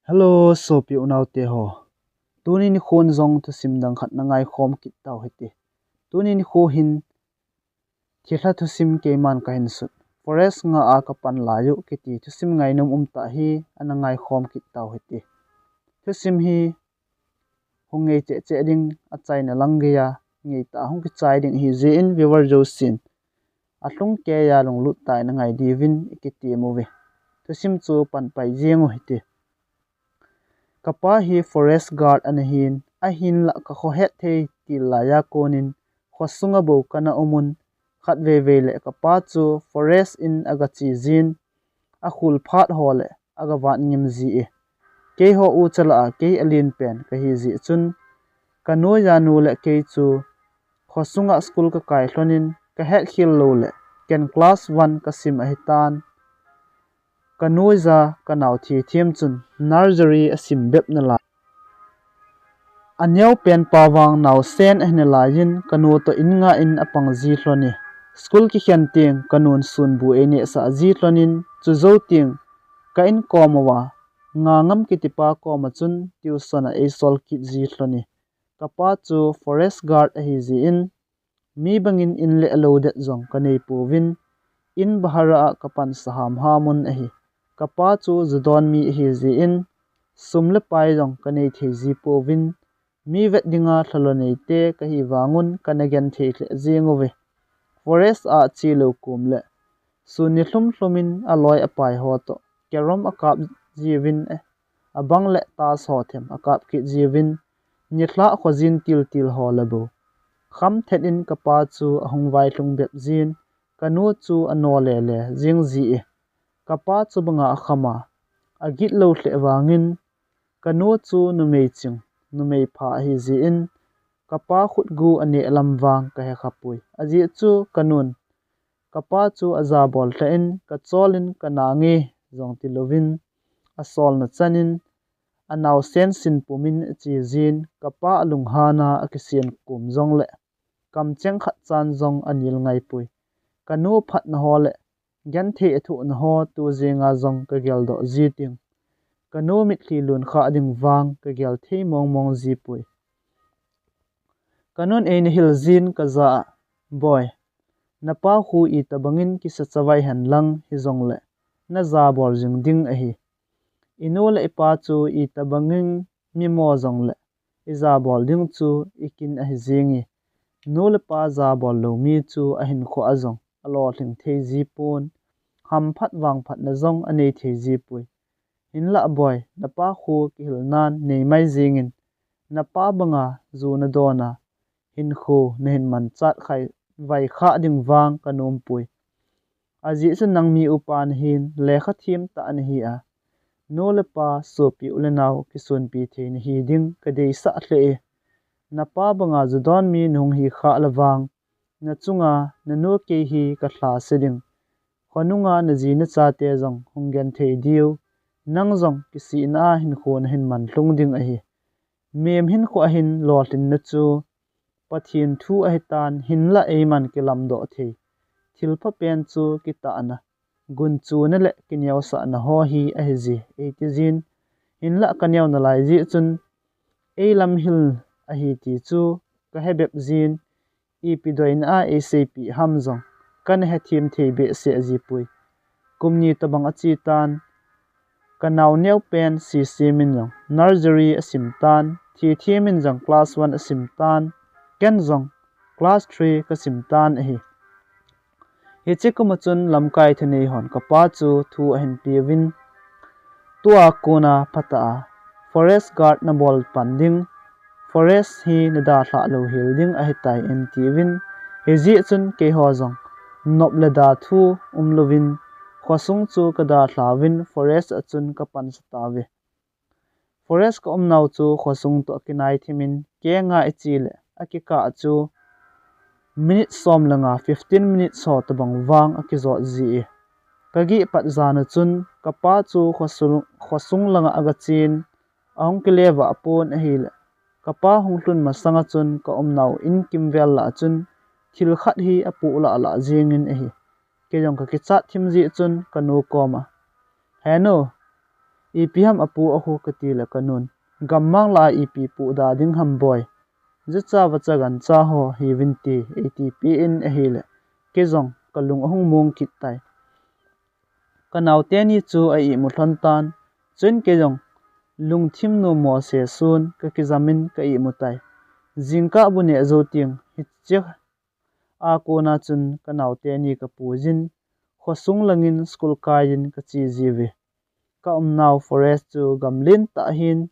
Hello, so pi unau te ho. Tuni ni khon zong Thusim dang khat na ngai khom kit tau heti. Tuni ni kho hin Thilha Thusim ke man ka hin sut. Forest nga a ka pan layu kiti Thusim ngai nom ta hi ana ngai khom kit tau heti. Thusim hi hong ngei che ding a chai na langge ya ngei ta hong ki chai ding hi je in viewer jo sin. Atlung ke ya long lut tai na ngai divin ikiti movie. Thusim chu pan pai jengo heti. Kapa hi forest guard anahin ahin la ka kho het thei til la ya konin khosunga bo kana omun khat ve le kapa chu forest in aga chi zin a khul phat hole aga wat ngim zi e ke ho u chala ke alin pen ka hi zi chun kanu ya nu le ke chu khosunga school ka kai hlonin ka het khil lo le ken class 1 ka sim a hitan kanuiza kanau thi thiam chun nursery asim bep na la anyau pen pawang naw sen ahne la yin kanu to in nga in apang zi hloni school ki khian ting kanun sun bu ene sa zi hlonin chu zo ting ka in komawa nga ngam ki tipa koma chun tuition a esol ki zi hloni kapa chu forest guard a hi zi in mi bangin in le alo de zong kanei povin in bahara kapan saham hamun a hi kapa chu zudon mi hi zi in sumle pai jong kanei thei zi povin mi vet dinga thalonei te ka hi wangun kanagen thei hle jengove forest a chilo kumle suni hlumin aloi apai ho to kerom akap jiwin abang le ta so them akap ki jiwin nithla khojin til ho labo kham thet in kapa chu ahong vai hlung bep jin kanu chu anole le jing ji e kapa chu banga khama agit lo hle wangin kanu chu numei ching numei pha hi ji in kapa khut gu ane lamwang ka he khapui aji chu kanun kapa chu aza bol tha in ka cholin kanangi zong ti lovin asol na chanin anaw sen sin pumin chi jin kapa alung hana akisian kum zong le kam cheng khat chan zong anil ngai pui kanu phat na hole gan the thu na ho tu jenga zong ka gel do ji ting kanu mit thli lun kha ding wang ka gel thei mong ji pui kanun ein hil zin ka za boy napa hu I tabangin ki sa chawai han lang hi zong le na za bor jing ding a hi inul ipa chu I tabangin mi mo zong le iza bol ding chu ikin a hi zingi nul pa za bol lo mi chu a hin kho azong alo thing thei ji pon ham phat wang phat na zong anei thei ji pui in la boy napa hu ki hil nan nei mai jingin napa banga zu na dona hin khu na hin man chat khai vai kha ding wang kanom pui aji chu nang mi upan hin lekha thim ta an hi a no le pa so pi ulenaw ki sun pi thein hi ding ka dei sa hle e napa banga judon mi nung hi kha lawang na chunga na no ke hi ka thla seding khonunga na ji na cha te jong honggen thei diu nang jong ki si na hin khon hin man hlung ding a hi mem hin kho hin lotlin na chu pathin thu a hitan hin la eiman ki lam do thei thilpha pen chu ki ta na gun chu na le kinyaw sa na ho hi a hi ji eitizin in la kanyaw na lai ji chun eilam hil a hi ti chu ka hebep zin ipidoin a acp hamzong kan he thim thei be se ji pui kumni tabang achi tan kanaw new pen si simin jong nursery asim tan thimin jong class 1 asim tan ken jong class 3 ka sim tan hi hiche kumachun lamkai thnei hon kapa chu thu ahin piwin tua kona phata forest guard na bol panding forest hi nada thla lo hilding a hitai entivin hezi chun ke ho jong nople da thu umlovin khosung chu kada thlawin forest achun ka pan satawe forest ka omnau chu khosung to kinai thimin ke nga ichile akika chu minute som langa 15 minutes so tabang wang akizo ji kagi pat zana chun kapa chu khosung langa agachin ahong kilewa apon ahile kapa honglun masanga chun ka omnau in kimvel la chun thil khat hi apu la jingin ahi ke jong ka kichat thimji chun kanu koma heno ipi ham apu ahu katila kanun gammang la ipi pu da ding ham boy zucha wachagan cha ho hi vinti atp in ahile kezong kalung ahung mung kitai kanau te ni chu ai mu thon tan chen kezong lungthim no mo se sun ka kizamin ka i mutai jingka bune zo ting hiche a ko na chun kanau te ni ka pujin khosung langin school kain ka chi jiwi Kaumnau forest chu gamlin ta hin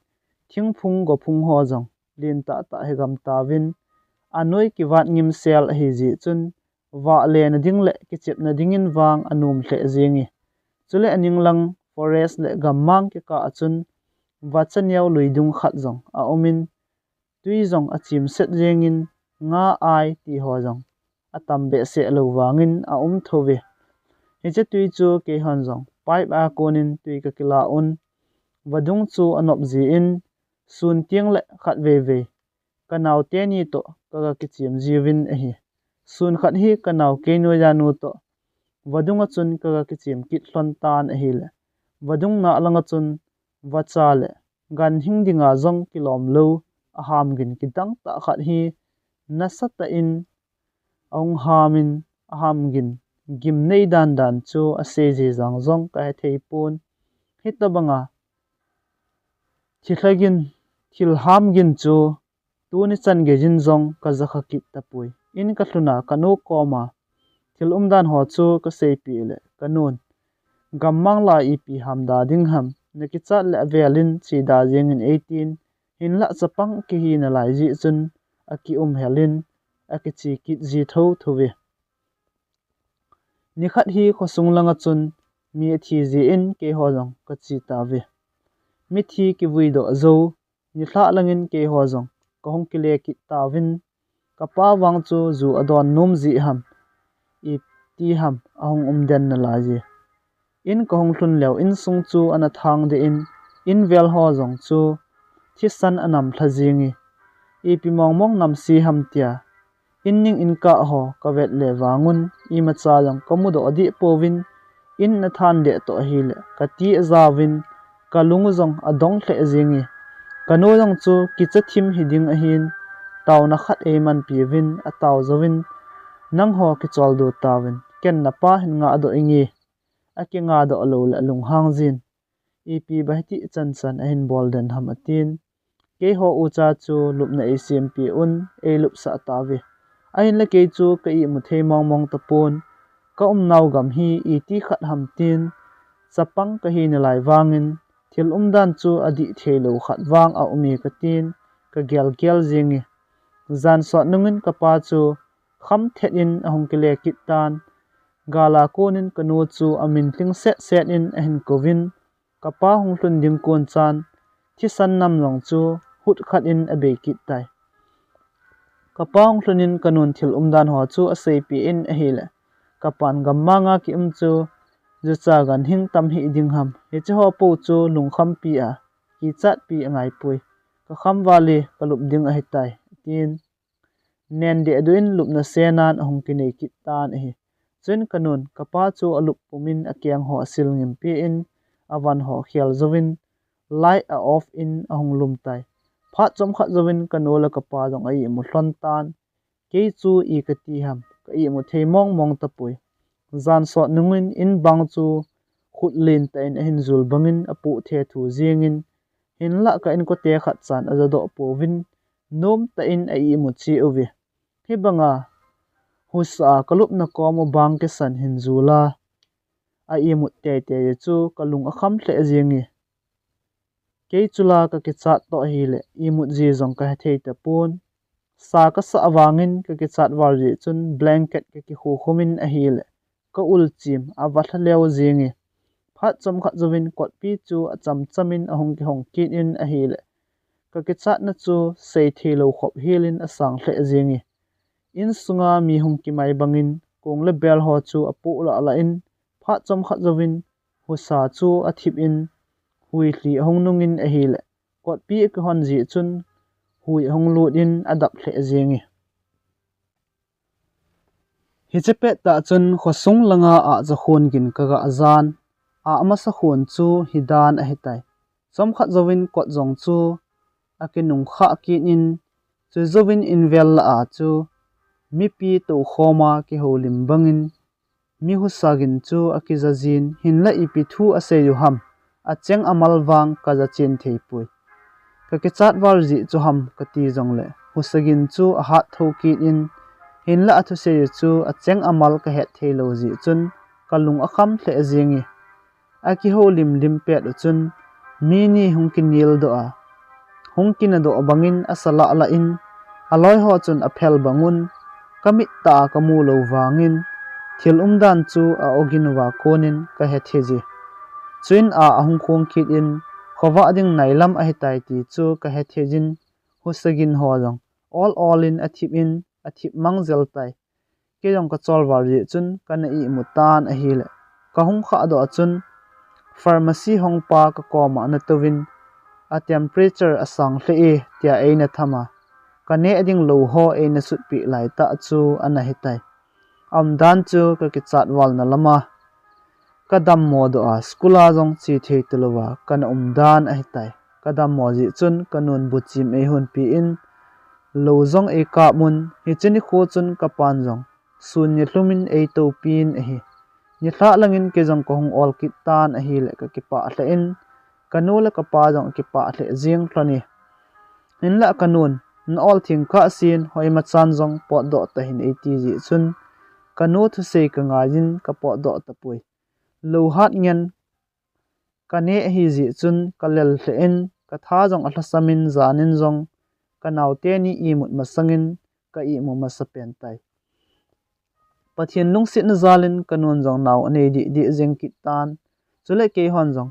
thingphung go phung ho jong lin ta ta he gam ta win anoi ki wat ngim sel hi ji chun wa le na ding le ki chep na dingin wang anum hle jingi chule aninglang forest le gammang ki ka chun wachan yaw luidung khat jong a omin tui jong achim set jengin nga ai ti ho jong atam be se lo wangin a thowe hiche tui chu ke han jong pipe a konin tui ka kila un wadung chu anop ji in sun tiang le khat ve kanau te ni to ka ki chim jiwin a hi sun khat hi kanau ke no ya nu to wadung a chun ka ki chim kit hlon tan a hi le wadung na langa chun wacha le gan hing dinga zong kilom lo a ham gin kidang ta khat hi nasata in ong hamin a ham gin Gimnei dan chu a se je jang zong ka theipun hitabanga thilhagin thilham gin chu tuni chan ge jin zong ka zakha kit tapui in ka thluna kanu koma thilumdan ho chu ka sei le kanun gammang la ipi hamda ding ham nekicha le velin chi da jeng in 18 in la chapang ki hi na lai ji chun aki helin aki chi kit ji tho thowe nikhat hi khosung langa chun mi thi ji in ke ho jong ka chi ta ve mi thi ki vui do zo ni thla langin ke ho jong ka hong ki le ki ta win ka pa wang chu zu adon num ji ham i ti ham ahong den na la ji in ka hong hlun lew in sung chu ana thang de in vel ho jong chu thisan anam thlajingi i pi mong nam si ham tia inning in ka ho ka vet le wangun i ma cha jong komudo adi powin in na than de to hi le ka ti zawin kalung jong adong hle jingi kanu jong chu ki chathim hiding a hin taw na khat e man pi win a taw zawin nang ho ki chol du tawin ken na pa hin nga do ingi aki nga do lo la lung hang jin ep bahti chan a hin bol den ham atin ke ho ucha chu lupna e cmp un e lup sa tawi ain la ke chu ka i mu the mong tapon ka nau gam hi i ti khat ham tin chapang ka hi na lai wangin thil dan chu adi thelo khat wang a umi ka tin ka gel jingi zan so nungin ka pa chu kham thet in ahong kile kitan gala konin kanu chu amin tling set in ahin kovin ka pa hong hlun ding kon chan thisan nam long chu hut khat in abe kitai ka pa hong hlunin kanun thil dan ho chu a sei pi in a hile ka pan gamma nga ki chu zucha gan hing tam hi ding ham he che ho po chu lungkham pi a ki chat pi angai pui ka kham wali kalup ding a hitai tin nen de duin lupna senan ahong kinei ki tan hi chen kanun kapa chu alup pumin akyang ho asil ngim pi in awan ho khial zowin light a off in ahong lumtai pha chom kha zowin kanola kapa jong ai mu hlon tan ke chu i ka ti ham ka i mu thei mong tapui zan so nungin in bang chu khutlin ta in hin zul bangin apu the thu jingin hin la ka in ko te khat chan azado povin nom ta in ai mu chi ovi hi banga husa kalup na kom bang ke san hin zula a i mu te chu kalung akham hle jingi ke chula ka ki chat to hi le i mu ji jong ka thei ta pun sa ka sa awangin ka ki chat war ji chun blanket ka ki khu khumin a hi le ka ul chim a wa thleu jingi phat chom kha zowin kot pi chu a chamin ahong ki hong kit in a hi le ka ki chat na chu sei thelo khop hilin a sang hle jingi in sunga mi hong ki mai bangin kong le bel ho chu apu la in phat chom kha zowin husa chu a thip in hui hli hong nungin a hi le kot pi ka hon ji chun hui hong lut in adap hle jingi hi chepe ta chun khosung langa a za khon gin ka ga azan a ama sa khon chu hidan a hitai som khat zovin kot zong chu akinung kha kinin chu zovin invel la a chu mi pi to khoma ki holim bangin mi hu sagin chu akizajin hinla ipi thu ase yu ham acheng amal wang kaza chen thei pui ka ke chat war ji chu ham ka ti jong le husagin chu a hat thoki in hinla athu se chu acheng amal ka het thelo ji chun kalung akham hle jingi aki ho lim lim pe du chun mi ni hungkin nil do a hungkin do bangin asala la in aloi ho chun a phel bangun kamit ta kamu lo wangin thil dan chu a ogin wa konin ka he theji chuin a ahung khong khit in khowa ding nailam a hetai ti chu ka he thejin husagin ho jong all in athip mang zel tai ke jong ka chol war ji chun kana I mutan a hi le ka hung kha do chun pharmacy hong pa ka koma na towin a temperature asang hle e tia e na thama kane ading lo ho e na sut pi lai ta chu ana hetai dan chu ka ki chat wal na lama kadam mo do a skula jong chi thei tulowa kana dan a hetai kadam mo ji chun kanun buchim e hun pi in lo jong e ka mun hi chini kho chun ka pan jong sun ni hlumin e to pin e hi ni thla langin ke jong ko hung ol kit tan a hi le ka ki pa hla in kanula ka pa jong ki pa hle jing thlani in la kanun n ol thing kha sin hoi ma chan jong po do ta hin e ti ji chun kanu thu se ka nga jin ka po do ta pui lo hat ngen kane hi ji chun kalel hle in ka tha jong atla samin zanin jong kanaw te ni I mut masangin ka I mu masapen tai pathian lung sit na zalin kanun jong naw ane di jeng ki tan chule ke hon jong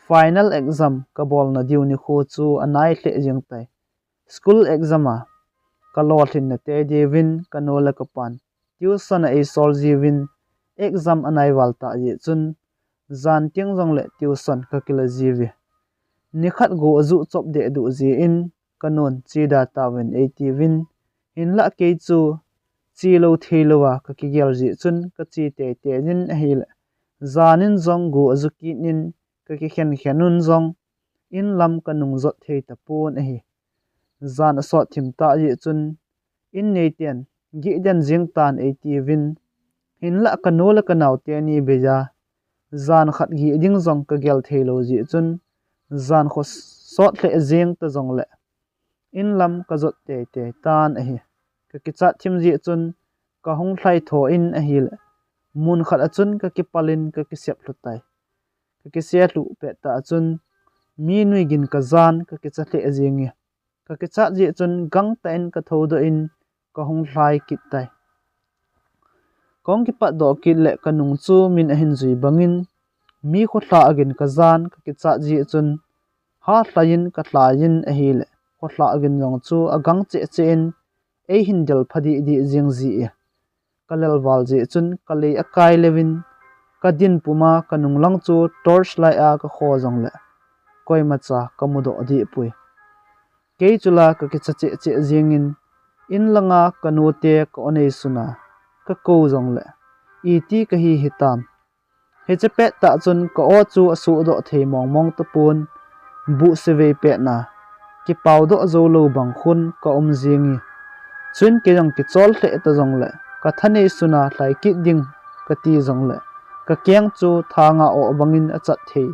final exam ka bol na diu ni kho chu anai hle jeng tai school exam a ka lo thin na te devin kanola ka pan tuition a sol jiwin exam anai walta ji chun zan tiang jong le tuition ka kila jiwi nikhat go azu chop de du ji in kanon chi da tawin 80 win in la ke chu chi lo theilowa ka ki gel ji chun ka chi te jin a hil zanin jong go azu ki nin ka ki khenun jong in lam kanung zot thei ta pon a hi zan so thim ta ji chun in nei ten gi den jing tan 80 win in la kanola kanaw te ni beja zan khat gi ding jong ka gel theilo ji chun zan kho sot le jeng ta jong le in lam ka zot te tan a hi ka ki chat thim ji chun ka hung thlai tho in a hi le mun khat a chun ka ki palin ka ki sep hlutai ka ki se hlu pe ta chun mi nui gin ka zan ka ki chat le jingi ka ki chat ji chun gang ta in ka tho do in ka hung thlai kit tai kong ki pa do ki le kanung chu min a hin zui bangin mi kho thla agin ka zan ka ki chat ji chun ha thlain ka thlain a hi le kho thla agin jong chu agang che in e hin del phadi di jing ji kalel wal ji chun kale akai levin kadin puma kanung lang chu torch lai a ka kho jong le koi macha kamudo di pui ke chula ka ki che jingin in langa kanote ka onei suna ka ko jong le iti ka hi hitam he che pe ta chun ka o chu asu do thei mong ta pun bu se ve pe na ki pau do zo lo bang khun ka jingi chun ke jong ki chol hle ta jong le ka thane suna hlai ki ding ka ti jong le ka kyang chu thanga o bangin a chat thei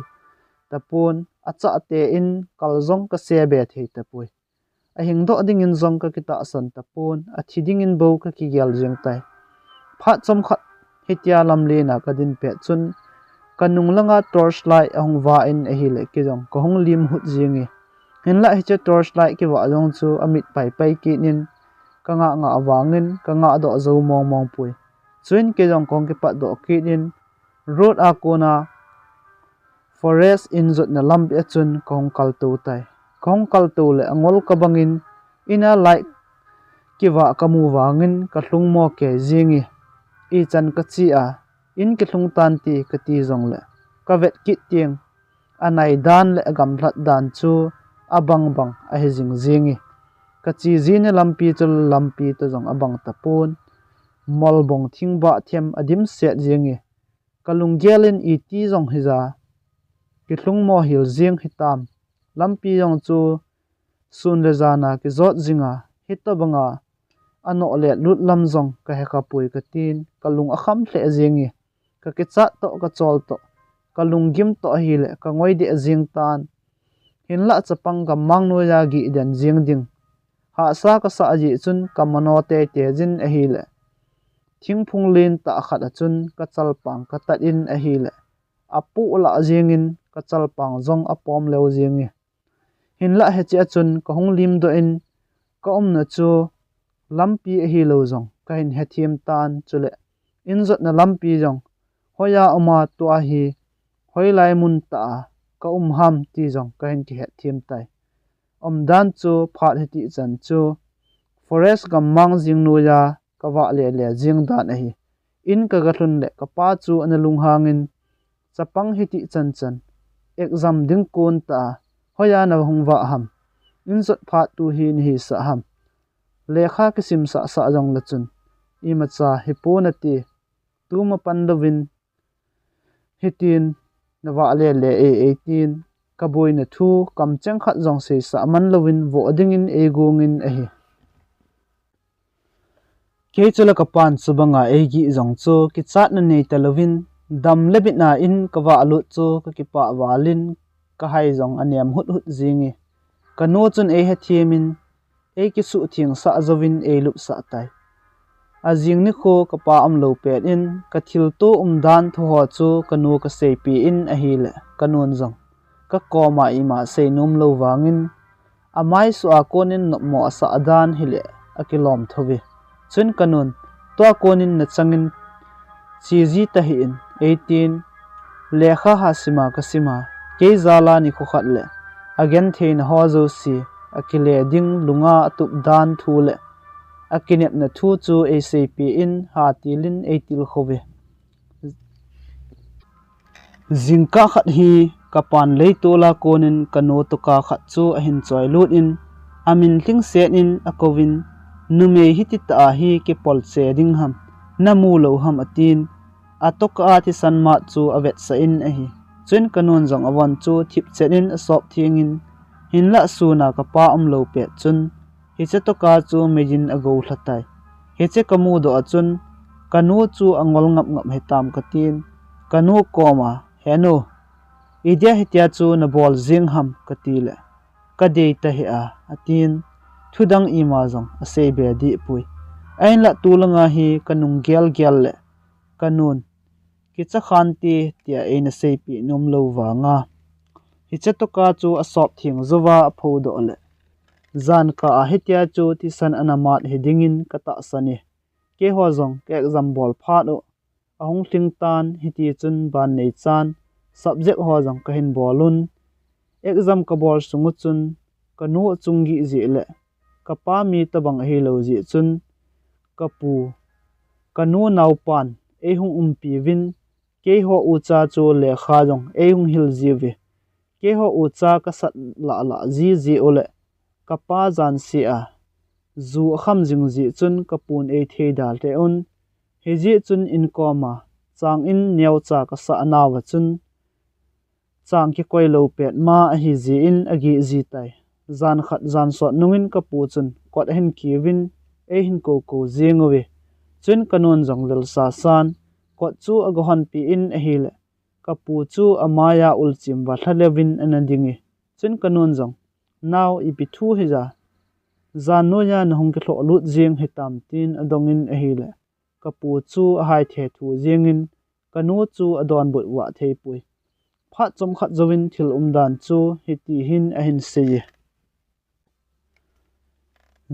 tapun acha te in kaljong ka se be thei tapui a hing do ding in zong ka kita san tapun a thiding in bo ka ki gel jeng tai pha chom khat hitia lam le na ka din pe chun kanung langa torch light ahung wa in a hi le ki jong ko hung lim hut jingi hin la hi che torch light ki wa jong chu amit pai ki nin ka nga awangin ka nga do zo mong pui chuin ke jong kong ki pa do ki nin road a kona forest in zot na lam be chun kong kal tu tai kong kal tu le angol ka bangin ina like ki wa kamu wangin ka hlung mo ke jingi I chan ka chi a in ki hlung tan ti ka ti jong le ka vet ki tiang anai dan le agam hlat dan chu abang a he jingi ka chi zine lampi chul lampi to jong abang tapon molbong thingba them adim set jingi kalung gelin I ti jong hiza ki hlung mo hil jing hitam lampi yong chu sun le zana ki zot zinga hita banga ano le lut lam zong ka he ka pui ka tin kalung akham hle zingi ka ke cha to ka chol to kalung gim to hi le ka ngoi de zing tan hin la chapang ka mang no ya gi den jing ding ha sa ka sa ji chun kamano te te jin a hi le thing phung lin ta khat a chun ka chal pang ka tat in a hi le apu la jingin ka chal pang zong apom leo jingi hin la he che chun ka hung lim do in ka na chu lampi a hi lo zong ka hin he thim tan chule in zot na lampi zong hoya oma to a hi hoilai mun ta ka ham ti zong ka hin ki he thim tai dan chu phat he ti chan chu forest gam mang jing nu ya ka wa le le jing dan a hi in ka ga hlun le ka pa chu an lung hangin chapang hi ti chan chan exam ding kon ta hoya na hung wa ham in zot phat tu hi ni hi sa ham lekha kisim sa sa jong la chun I macha hi po na ti tu ma pandawin hitin na wa le le e 18 ka boi na thu kam chang khat jong se sa man lovin vo ding in e gongin a hi ke chula ka pan subanga e gi jong chu ki chat na nei talovin dam lebit na in ka wa lu chu ka ki pa walin ka hai jong aniam hut hut jingi ka no chun e he thiemin e ki su thing sa zovin e lup sa tai azing ni kho ka pa am lo pet in Kathiltoh dan tho ho chu kanu ka sei pi in a hi le kanun jong ka koma I ma sei num lo wangin amai su a konin no mo sa adan hi le akilom thowi chun kanun to konin na changin chiji ta hi in 18 lekha hasima kasima ke zala ni kho khat le again thein ho zo si akile ding lunga atup dan thu le akinep na thu chu acp in ha tilin etil khowe zingka khat hi kapan leitola konin kano to ka khat chu a hin choi lut in amin tling set in akovin nume hitita hi ke pol che ding ham namu lo ham atin atoka ati sanma chu avet sa in a hi chun kanon jong awon chu thip chen in asop thingin hinla suna ka pa lo pe chun hiche to ka chu mejin ago thlatai hiche kamu do achun kanu chu angol ngap ngap hetam katin kanu koma heno idia hitia chu na bol jing ham katile kade ta he a atin thudang ima jong ase be di pui ain la tulanga hi kanung gel gel le kanun ki cha khanti tia ena sepi nom lo wanga hiche to ka chu asop thing zowa phodo le zan ka a hitia chu ti san anamat hedingin kata sani ke ho jong ke exam bol phat o ahung thing tan hiti chun ban nei chan subject ho jong ka hin bolun exam ka bol sungu chun kanu chungi ji le kapa mi tabang hi lo ji chun kapu kanu naupan e hung umpi win ke ho ucha chu le kha jong e hung hil ji we ke ho ucha ka sat la la ji ji ole kapa jan si a zu kham jing ji chun kapun e the dal te un he ji chun in koma chang in neu cha ka sa na wa chun chang ki koi lo pet ma a hi ji in agi ji tai zan khat zan so nungin kapu chun kot hen ki win e hin ko ko jingowe chun kanon jong lel sa san kot chu agohan pi in a hi le kapu chu amaya ulchim wa thalewin anadingi chun kanon jong now I bi thu heja zanoya na hong ke thlo lut jing hitam tin adongin a hi le kapu chu a hai the thu jingin kanu chu adon bot wa thei pui phat chom khat zowin thil dan chu hiti hin a hin se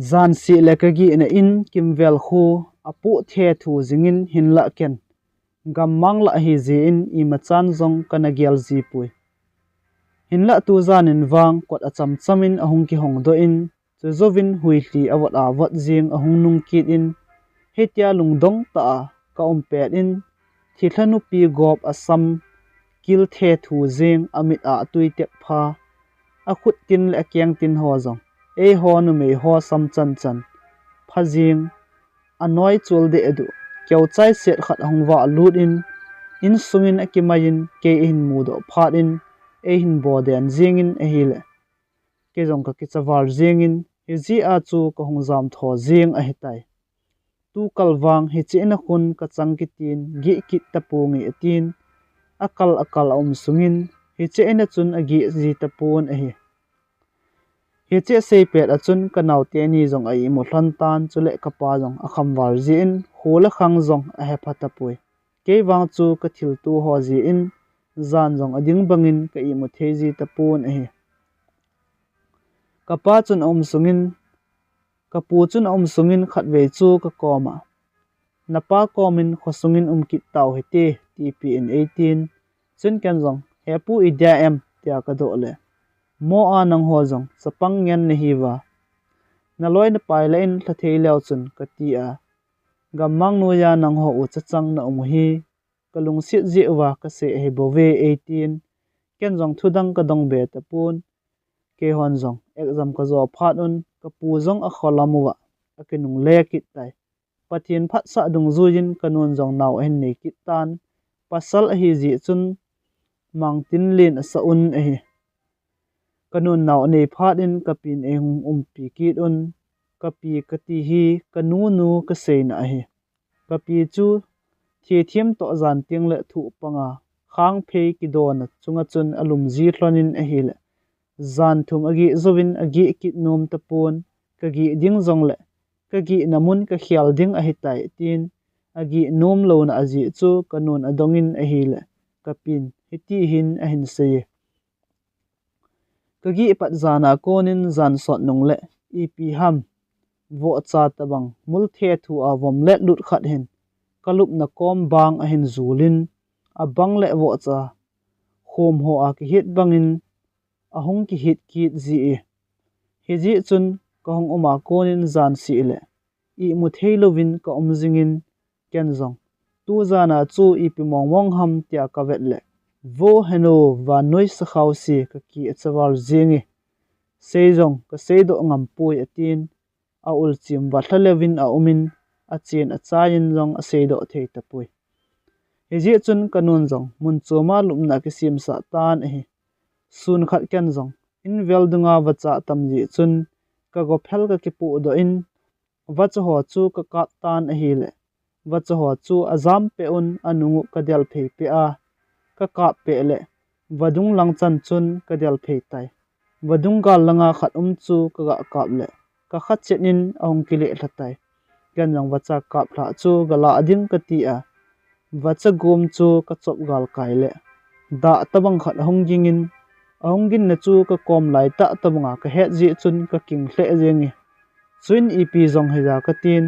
zan si lekagi na in kimvel khu apu the thu jingin hin la ken gammang la hi ji in I machan zong kana gyal ji pui hinla tu zan in wang kot acham chamin ahung ki hong do in chu zovin huili awat awat jing ahung nung kit in hetia lungdong ta ka ompet in Thilha nu pi gop asam kil the thu jing amit a tui tep pha a khut tin le kyang tin ho jong e ho nu me ho sam chan chan phajing anoi chul de edu kyau chai set khat hongwa lut in sungin akimayin ke in mudo phat in e hin boden jingin e hile ke jong ka kichawar zengin hi ji a chu ka hongjam tho zeng a hitai tu kalwang hi chena khun ka changkitin gi kit tapu ngi atin akal sungin hi chena chun agi ji tapun a hi che sei pet achun kanau te ni jong ai mo hlan tan chule kapa jong akham war ji in hula khang jong a he phatapui ke wang chu Kathiltoh ho ji in zan jong ading bangin ka I mo theji tapun a kapa chun sungin kapu chun sungin khatve chu ka koma napa komin khosungin kit tau hete TPN 18 chun kan jong hepu idea em tia ka do le mo a nang ho jong sapang ngen ne hi wa na loi na pai la in thathei leo chun ka ti a Gam'ang nu ya nang ho u chachang na hi kalung sit ji wa ka se he bove 18 ken jong thudang ka dong be tapun ke hon jong exam ka zo phat un ka pu jong a kholamuwa akinung le kit tai pathin phat sa dung zuin kanun jong naw hen ne kit tan pasal a hi ji chun mang tin lin sa un a hi kanun naw nei phat in kapin e hung pi kit un kapi kati hi kanu nu ka sein a hi kapi chu thie thiam to zan ting le thu panga khang phei ki don chunga chun alum ji thlonin a hi le zan thum agi zowin agi kit nom tapon kagi ding jong le kagi namun ka khial ding a hi tai tin agi nom lo na aji chu kanun adongin a hi le kapin hiti hin a hin se kagi pat zana konin zan sot nong le ep ham vo cha tabang mul the thu a vom let lut khat hin kalup na kom bang a hin zulin a bang le vo cha khom ho a ki hit bangin a hong ki hit kit ji hi ji chun ka hong oma konin zan si le I mu theilovin ka omjingin ken jong tu zana chu ep mong ham tia ka vet le vo heno wa noi sa khaw si ka ki chawal zingi seijong ka seido ngam pui atin a ul chim wa thalewin a umin a chen a chain jong a seido thei tapui he ji chun kanun jong mun choma lumna ki sim sa tan hi sun khat ken jong in vel dunga wacha tam ji chun ka go phel ka ki pu do in wacha ho chu ka kap tan a hi le wacha ho chu azam pe un anungu ka del phei pe a ka kap pe le wadung lang chan chun ka del phei tai wadung gal langa khat chu ka ga kap le ka khat chenin ong kile thatai gan jong wacha kap thla chu gala ading ka ti a wacha gom chu ka chop gal kai le da tabang khat honggingin ahonggin na chu ka kom lai ta tabanga ka het ji chun ka king hle jengi chuin ep jong heja ka tin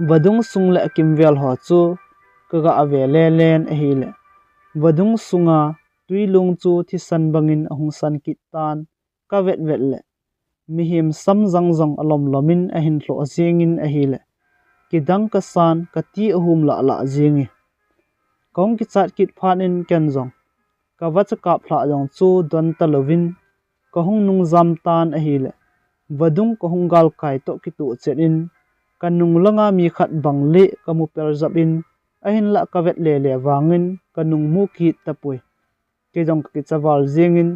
wadung sung le kimvel ho chu ka ga ave le len a hi le wadung sunga tuilung chu thisan bangin ahung san kit tan ka vet le mihim samjang jong alom lomin a hin thlo zengin a hi le kidang ka san ka ti ahum la zingi kong ki chat kit phanin ken jong ka wacha kap phla jong chu don talovin ka hung nung zam tan a hi le wadung ka hung gal kai to ki tu chenin kanung langa mi khat bang le kamu per zabin a hin la ka vet le wangin kanung mu ki tapui ke jong ki chawal zengin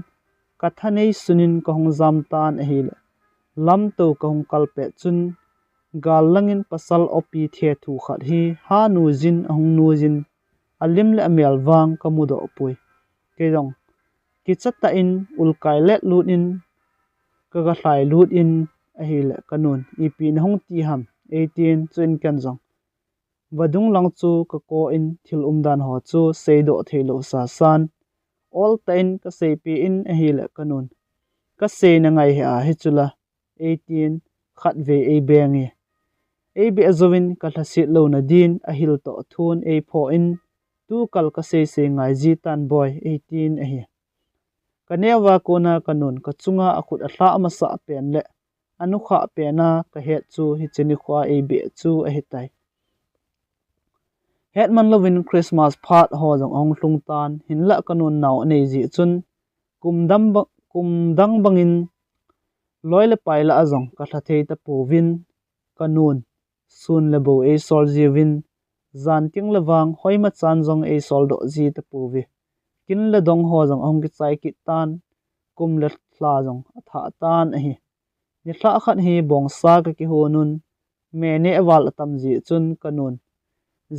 ka thanei sunin ka hung zam tan a hi le lam to ka hung kalpe chun gal langin pasal opi the thu khat hi ha nu jin ahung nu jin alim le amel wang kamu do pui ke jong ki chatta in ulkai let lut in ka ga hlai lut in a hi le kanun ep na hung ti ham 18 chun kan jong wadung lang chu ka ko in thil dan ho chu seido thelo sa san all tain ka sei pi in a hi le kanun ka sei na ngai ha hi chula 18 khat ve e bengi e be azowin ka thasit lo na din a hil to thun e pho in tu kal ka sei ngai ji tan boy 18 a hi kanewa kona kanun ka chunga akhut a thla ma sa pen le anu kha pe na ka het chu hi chini khwa e be chu a hitai hetman lovin Christmas phat ho jong ong hlung tan hinla kanun naw nei ji chun kumdang bangin loile paila azong ka thathei ta povin kanun sun lebo e sol jiwin zan ting lawang hoima chan jong e sol do ji ta povi kin le dong ho jong ong ki chai ki tan kum le hla zong atha tan a hi ni hla khat hi bongsa ka ki honun me ne awal atam ji chun kanun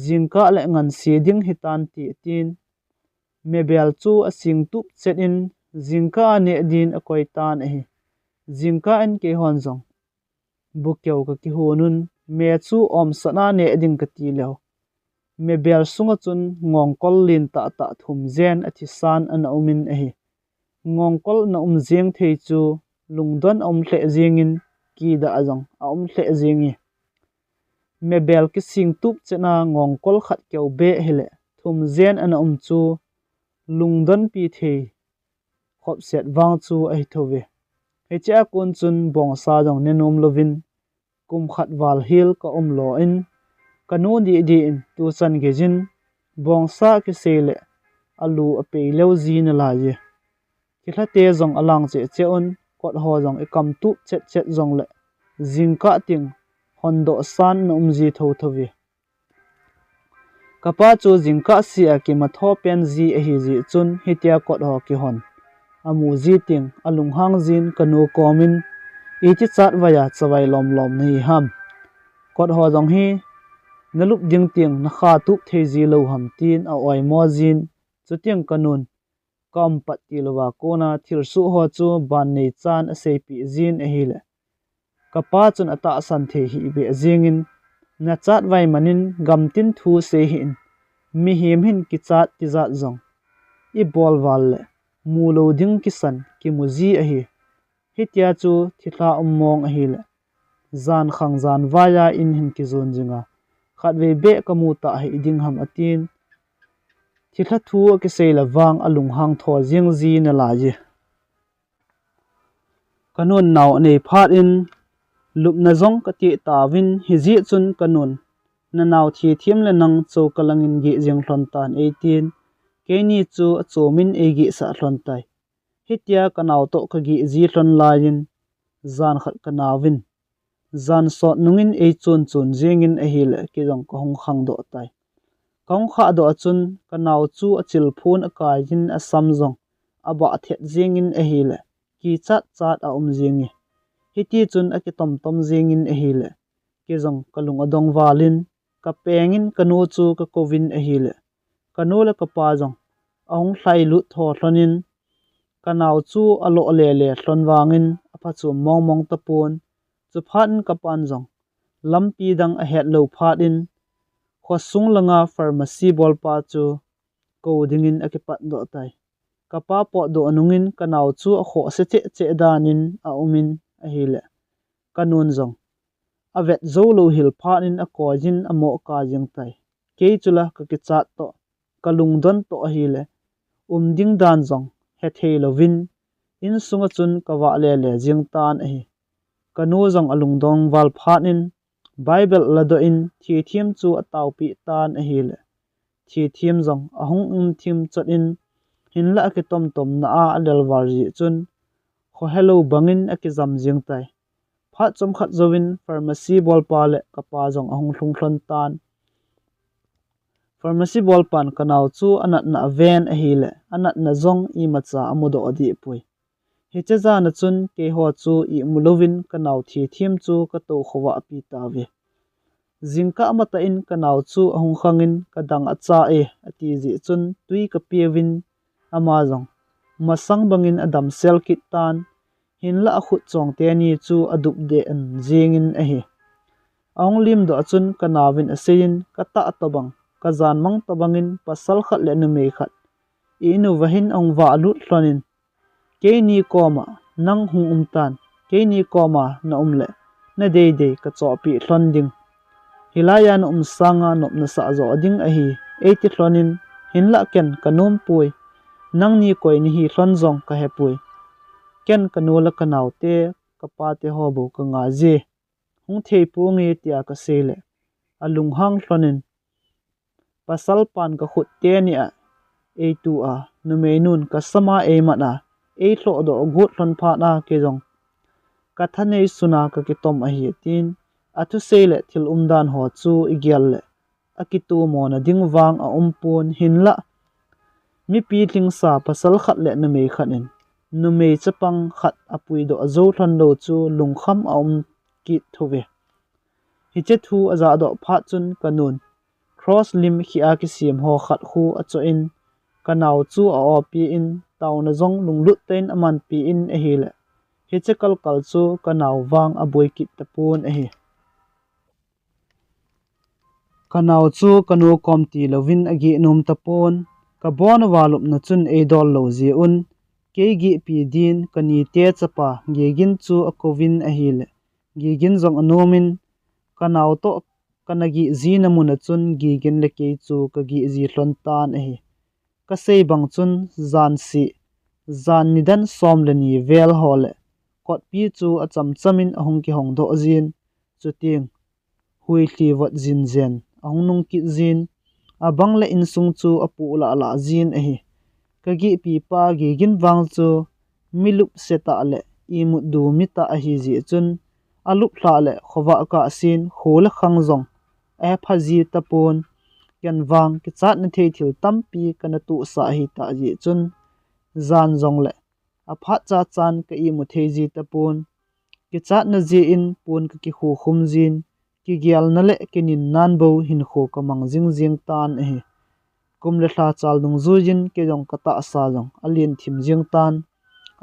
jingka le ngan si ding hitan ti tin mebel chu asing tup chet in jingka ne din a koi tan a hi jingka en ke hon zong bukyau ka ki honun me chu om sana ne ding ka ti lo mebel sunga chun ngongkol lin ta ta thum zen athi san an umin a hi ngongkol na jeng thei chu lungdon hle jingin ki da azong a hle jingi mebel ki sing tup chena ngongkol khat keu be hele thum zen an chu lungdon pi thei khop set wang chu ai thove hecha kun chun bongsa jong nenum lovin kum khat wal hil ka lo in kanu di in tu san gejin bongsa ki sele alu ape leu ji na la ye Thilha te zong alang che cheon kot ho zong ikam tu chet zong le jingka ting hondo san na ji tho thowi kapa chu jingka sia ki matho pen ji a hi ji chun hitia kot ho ki hon amu ji ting alung hang jin kanu komin iti chat waya chawai lom ni ham kot ho zong hi nalup ding ting na kha tu thei ji lo ham tin a oi mo jin chu ting kanun kam patti Louva kona thil su ho chu ban nei chan a sei pi jin a hi le kapa chun ata san the hi be jingin na chat vai manin gamtin thu se hin mi him hin ki chat ti za zong I bol wal le mu lo ding ki san ki mu ji a hi hitia chu thitha mong a hi le zan khang zan waya in hin ki zon jinga khat ve be kamu ta hi ding ham atin Thilha thu ki sei la wang alung hang tho jing ji na la ji kanun naw nei phat in lup na zong ka ti ta win hi ji chun kanun na naw thi thim le nang cho kalangin gi jing hlon tan 18 ke ni chu chomin e gi sa hlon tai hitia kanaw to ka gi ji hlon lain zan khat kanawin zan so nungin e chun jingin a hi le ki jong ko hong khang do tai kong kha do chun kanaw chu achil phun a kai jin a samjong aba thet jingin a hi le ki chat a jingi hiti chun a ki tom jingin a hi le ki jong kalung adong walin ka pengin kanu chu ka kovin a hi le kanu la ka pa jong ong hlai lu tho hlonin kanaw chu alo le hlon wangin apha chu mong tapun chu phan ka pan jong lampi dang a het lo phat in khosung langa pharmacy bolpa chu ko dingin akipat do tai kapa po do anungin kanaw chu a kho se che danin a umin a hile kanun jong avet zo lo hil phanin a ko jin amo ka jing tai ke chula ka ki chat to kalung don to a hile ding dan jong he thei lovin in sunga chun kawa le jing tan a hi kanu jong alung dong wal phanin Bible lado in thi thiam chu ataw pi tan a hi le thi thiam jong ahong thim chot in hin la ki tom na a adel war ji chun kho hello bangin a ki jam jing tai pha chom khat zowin pharmacy bol pa le kapa jong ahong thlung thlon tan pharmacy bol pan kanaw chu anat na ven a hi le anat na zong I macha amudo adi pui hicha za na chun ke ho chu I mulovin kanaw thi thiam chu ka to khowa pi ta ve jingka mata in kanaw chu ahong khangin kadang acha e ati ji chun tui ka piewin ama jong masang bangin adam sel kit tan hin la khu chong te ni chu adup de an jingin a hi ong lim do chun kanawin asein kata tabang kazan mang tabangin pasal khat le nu me khat inu wahin ong wa lut hlonin ke ni koma nang hung tan ke ni koma na umle na de ka cho pi hlon ding hilaya na sanga nop na sa zo ding a hi 80 hlonin hinla ken kanum pui nang ni koi ni hi hlon zong ka he pui ken kanula kanaw te kapa te hobo ka nga je hung thei pu nge tia ka sele alung hang hlonin pasal pan ka khut te ni a e tu a nu me nun ka sama e mana e thlo do gut hlon pha na ke jong ka thane suna ka ki tom a hi tin athu sele thil dan ho chu igial le akitu mo na ding wang a pun hinla mi pi tling sa pasal khat le na me khanin numei chapang khat apui do azo thlan lo chu lungkham aum ki thove hi che thu aza do pha chun kanun cross lim khi a ki sim ho khat khu acho in kanau chu a opi in tauna zong lunglut ten aman pi in a hi le hi che kal chu kanau wang aboi ki tapun a hi kanau chu kanu komti lovin agi num tapon ka bon walup na chun e dol lo ji un ke gi pi din kani te chapa gegin chu akovin a hi le gegin zong anomin kanau to kanagi zinamuna chun gigin le ke chu ka gi ji hlon tan a hi ka sei bang chun zan si zan nidan som le ni vel hole kot pi chu acham chamin ahung ki hong do zin chuting hui thli wat zin zen ahung nung ki zin abang le insung chu apu la la zin a hi ka gi pi pa gigin wang chu milup seta le imu du mita a hi ji chun alup hla le khowa ka sin hol khang zong a phaji tapon yan wang ki chat na thei thil tampi kana tu sa hi ta ji chun zan zong le a pha cha chan ka i mu thei ji tapon ki chat na ji in pun ka ki khu khum jin ki gyal na le kinin nan bo hin kho ka mang jing jing tan a hi kum le thla chal dung zu jin ke jong ka ta sa jong alien thim jing tan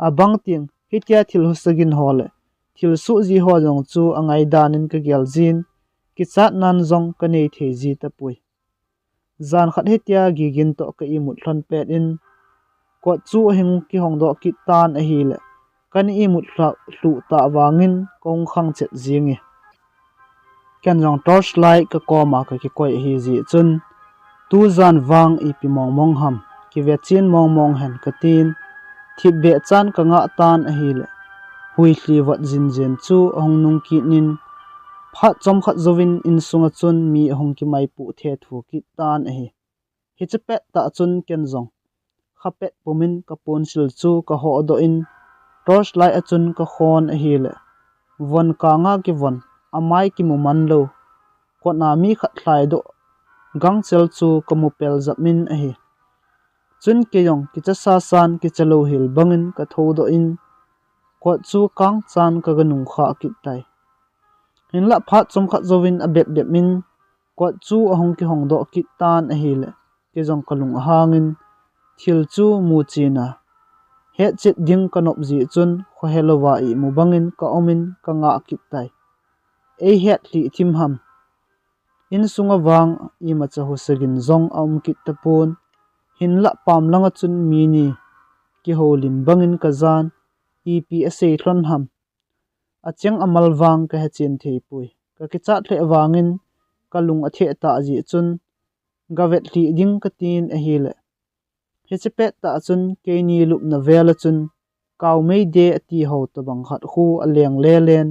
abang ting hitia thil husagin hole thil su ji ho jong chu angai danin ka gyal jin ki chat nan zong ka nei thei ji tapui zan khat hitia gigin to ka i mut thlan pet in ko chu hing ki hong do ki tan a hi le kan i mut hla hlu ta wangin kong khang chet jingi kan jong torch light ka koma ka ki koi hi ji chun tu zan wang i pi mong mong ham ki ve chin mong mong hen ka tin thip be chan ka nga tan a hi le hui hli wat jin jen chu ahong nung ki nin pha chom khat zovin in sunga chun mi ahong ki mai pu the thu ki tan a hi hi chepet ta chun ken zong khapet pumin ka pon sil chu ka ho do in torch light a chun ka khon a hi le von ka nga ki von amai ki mu man lo ko na mi khat thlai do gang chel chu kamu pel zapmin a hi chun ke yong ki cha sa san ki chalo hil bangin ka tho do in ko chu kang chan ka ganung kha ki tai hin la pha chom kha zovin a bet bet min ko chu ahong ki hong do ki tan a hi le ke jong kalung hangin thil chu mu china he chet ding kanop ji chun kho helowa i mu bangin ka omin ka nga ki tai e het li thim ham in sunga wang i ma cha husagin zong am ki tapon hin la pam langa chun mi ni ki holim bangin ka zan ep ase thlon ham acheng amal wang ka hechin thei pui ka ki cha the wangin kalung a the ta ji chun gavet li ding ka tin a hi le he chepet ta chun ke ni lup na vela chun kaw mei de ati ho to bang khat khu a leng le len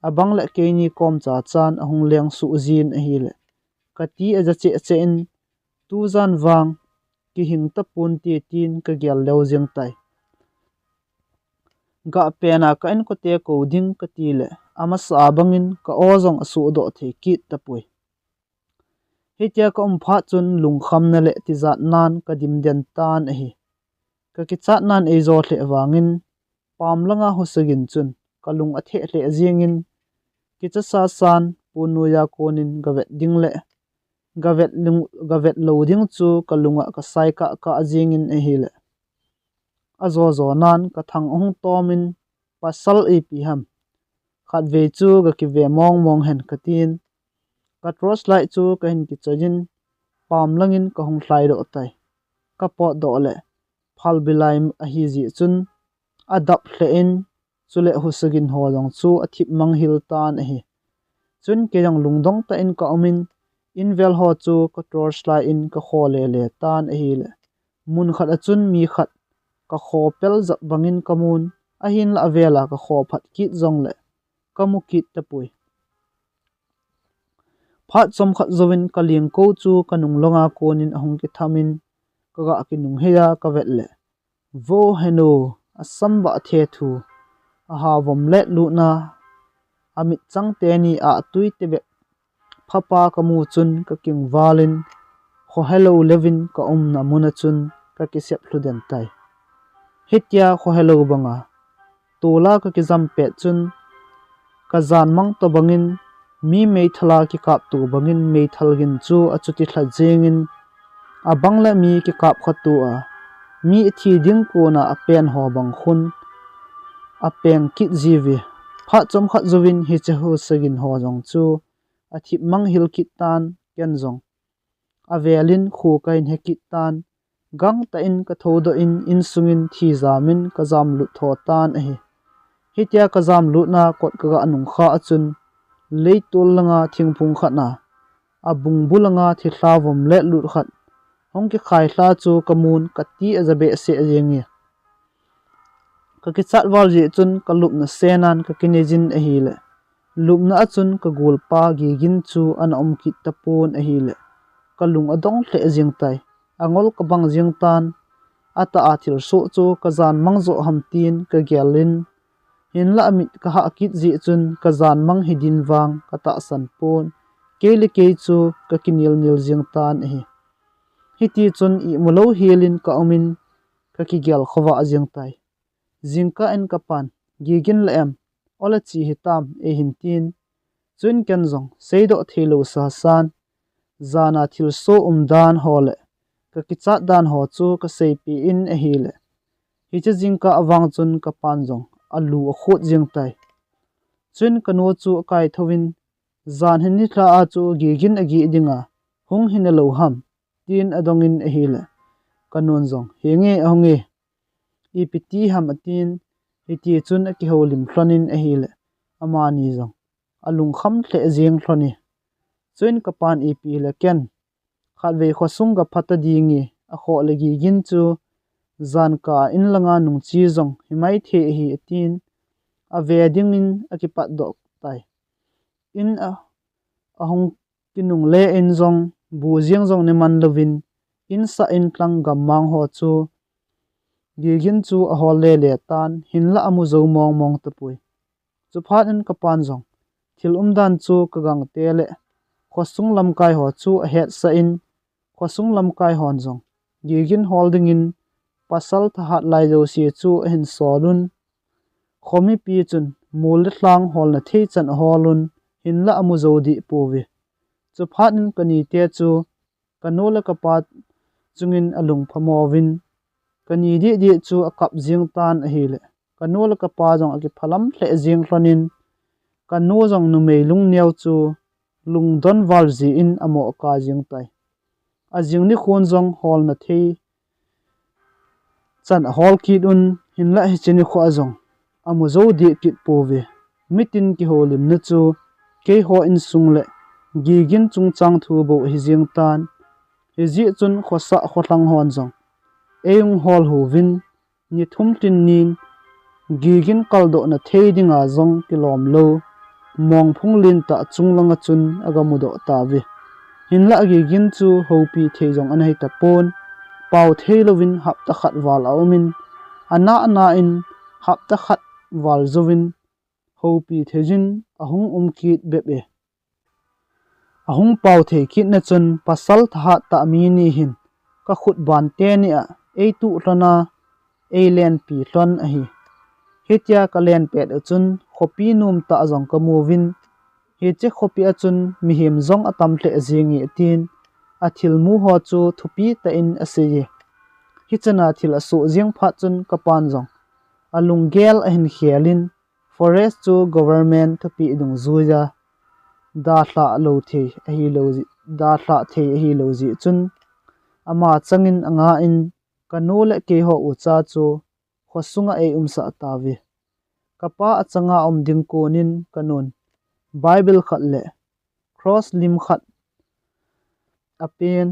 abang la ke ni kom cha chan ahung leng su jin a hi le ka ti a ja che in tu zan wang ki hing ta pun ti tin ka gyal lo jeng tai ga pena ka en ko te ko ding ka ti le ama sa bangin ka ozong asu do the ki tapui hitia ka pha chun lungkham na le ti zat nan ka dim den tan a hi ka ki chat nan e zo hle wangin pam langa husagin chun kalung a the hle jingin ki cha sa san punu ya konin gavet ding le gavet lo ding chu kalunga ka sai ka jingin a hi le azo zo nan ka thang ong tomin pasal e pi ham khat ve chu ga ki ve mong mong hen ka tin ka cross light chu ka hin ki chajin pam langin ka hong hlai do tai ka po do le phal bilai a hi ji chun adap hle in chule husagin holong chu athip mang hil tan a hi chun ke jang lungdong ta in ka omin in vel ho chu ka torch light in ka khole le tan a hi le mun khat a chun mi khat ka kho pel zap bangin kamun a hin la vela ka kho phat ki zong le kamu ki tapui phat som khat zovin kaling ko chu kanung longa konin ahong ki thamin kaga ki nung heya ka vet le vo heno asamba the thu a ha vom le lu na amit chang te ni a tui te be phapa kamu chun ka king walin kho hello levin ka na muna chun ka ki sep hluden tai hitia kho hello banga tola ka kizam pet chun kazan mang to bangin mi mei thala ki kap tu bangin mei thalgin chu achuti thla jengin abangla mi ki kap khatu a mi thi ding ko na apen ho bang khun apeng kit jiwi pha chom khat zuwin hi che ho sagin ho jong chu athip mang hil kit tan ken jong avelin khu kain he kit tan gang ta in ka thodo in sungin thi zamin ka jam lu tho tan a hi hitia ka jam lu na kot ka anung kha achun leitul langa thingphung khatna abung bulanga thilha vom le lu khat hong ki khai hla chu kamun kati azabe se yengi ka ki chat wal ji chun ka lup na senan ka kinejin a hi le lup na achun ka gul pa gi gin chu an om ki tapon a hi le ka lung adong hle jing tai angol ka bang jing tan ata athil so chu ka zan mangzo hamtin ka gelin in la amit ka ha kit ji chun ka zan mang hidin wang ka ta san pon kele ke chu ka kinil nil jing tan hi hiti chun I mulo hilin ka omin ka ki gel khowa jing tai jingka en kapan gigin la em ola chi hitam e hintin chun ken zong seido thelo sa san zana thil so dan hole ka ki chat dan ho chu ka sei pi in a hi le hi che jingka awang chun ka pan zong alu a khot jing tai chun kano chu kai thowin zan hin ni thla a chu gigin agi dinga hung hin lo ham tin adongin a hi le kanon zong henge ahonge ipiti ham atin hiti chun ki holim hlonin a hi le amani zong alung kham hle jeng hloni chun kapan ipi le ken khatwei khosung ga phata dingi a kho le gi gin chu zan ka in langa nung chi zong himai the hi atin a ve ding in akipat do tai in a ahong kinung le in zong bu jiang zong ne man lovin in sa in tlang Gam'ang ho chu gigin chu a hol le le tan hin la amu zo mong mong tapui chu phat in kapan zong thil dan chu ka gang te le khosung lam kai ho chu a het sa in khosung lam kai hon zong gigin holding in pasal tha hat lai zo si chu hin solun khomi pi chun mul tlang hol na thei chan holun hin la amu zo di powi chu phat in kani te chu kanola kapat chungin alung phamowin kani di chu akap jing tan a hi le kanola kapa jong aki phalam hle jing hlonin kanu jong nu mei lung neu chu lung don wal ji in amo ka jing tai a jing ni khon jong hol na thei chan hol ki dun hin la hi cheni kho jong amu zo di kit powe mitin ki holim na chu ke ho in sung le gigin chung chang thu bo hi jing tan hi ji chun khosa khotlang hon jong eung hol hu win ni thum tin nin gigin kaldo na thei dinga zong kilom lo mong phung lin ta chunglanga chun agamudo ta vi hinla gigin chu hopi thei jong an hei ta pon pau thei lovin hap ta khat wal aumin ana in hap ta khat wal zowin hopi thejin ahung kit bebe ahung pau thei kit na chun pasal tha ta mi ni hin ka khut ban te ni a ei tu hlona ei len pi hlon a hi hitia ka len pet achun khopi num ta jong ka movin hi che khopi achun mi him zong atam hle jingi tin a thil mu ho chu thupi ta in aseye hi chana thil asu jing pha chun ka pan jong alung gel a hin khialin forest chu government thupi dung zuya da hla lo the a hi lo ji da hla the a hi lo ji chun ama changin anga in kanole ke ho ucha chu khosunga e umsa tawi kapa achanga ding konin kanon bible khat le cross lim khat apen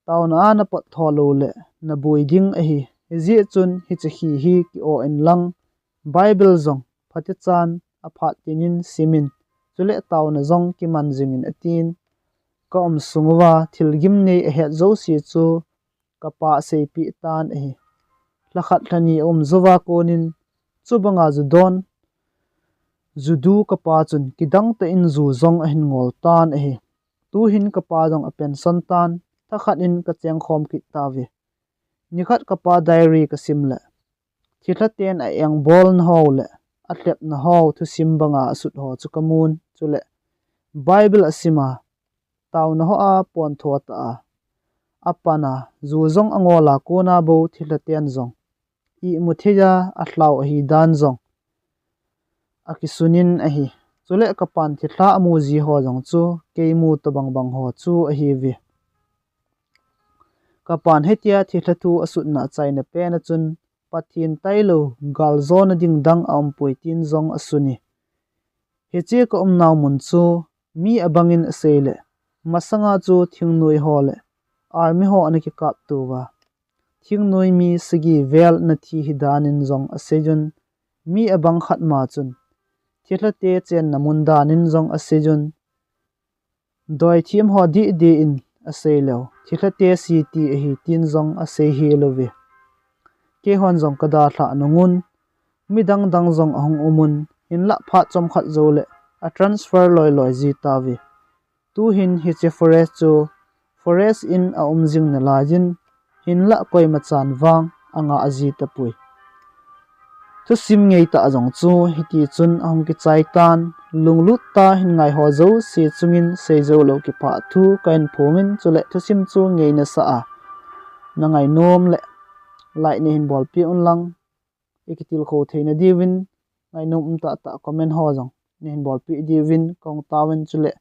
taun ana pat tholo le na boiding a hi ji chun hi che hi ki o en lang bible zong phati chan aphat tinin simin chule taun zong ki manjingin atin ka sungwa thil Gimnei a het zo si chu kapa sei pi tan a hi lakhat thani zowa konin chubanga judon judu kapa chun kidang ta in zu zong a hin ngol tan a hi tu hin kapa jong a pen san tan thakhat in ka cheng khom ki tawi nikhat kapa diary ka simle thitla ten a eng bol na ho le atlep na ho thusim banga asut ho chukamun chule bible asima taw na ho a pon thota a apana zu zong angola kona bo thitla ten zong I mutheya atlaw hi dan zong akisunin a hi chule kapan thitla amuji ho jong chu keimu to bang ho chu a hi vi kapan hetia thitla tu asut na chaina pe na chun pathin tailo galzon ding dang ampui tin zong asuni heche ko omnaw mun chu mi abangin asele masanga chu thingnoi hole army ho anaki kap tuwa thingnoi mi sigi vel na thi hidanin zong asejun mi abang khat ma chun thitla te chen namun danin zong asejun doi thim ho di de in aselo thitla te si ti hi tin zong ase hi lowe ke hon zong kada thla nungun midang dang zong ahong umun in la pha chom khat zole a transfer loi loi ji tawi tu hin hi che forest chu forest in a umjing na lajin hin la koi machan wang anga aji tapui thusim ngei ta jong chu hiti chun ahong ki chai tan lunglut ta hin ngai ho zo se chungin se zo lo ki pha thu kain phongin chule thusim chu ngei na sa a na ngai nom le lai ni hin bol pi onlang ikitil kho theina diwin ngai nom ta ta comment ho jong ni hin bol pi diwin kong tawin chule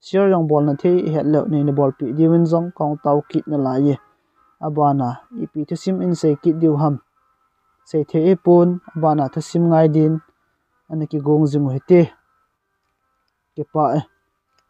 share jong bol na thei het le ni bol pi diwin jong kong taw kit na la ye abana ipi thusim in se kit diu ham se the epon abana thusim ngai din aniki gong jing hete ke pa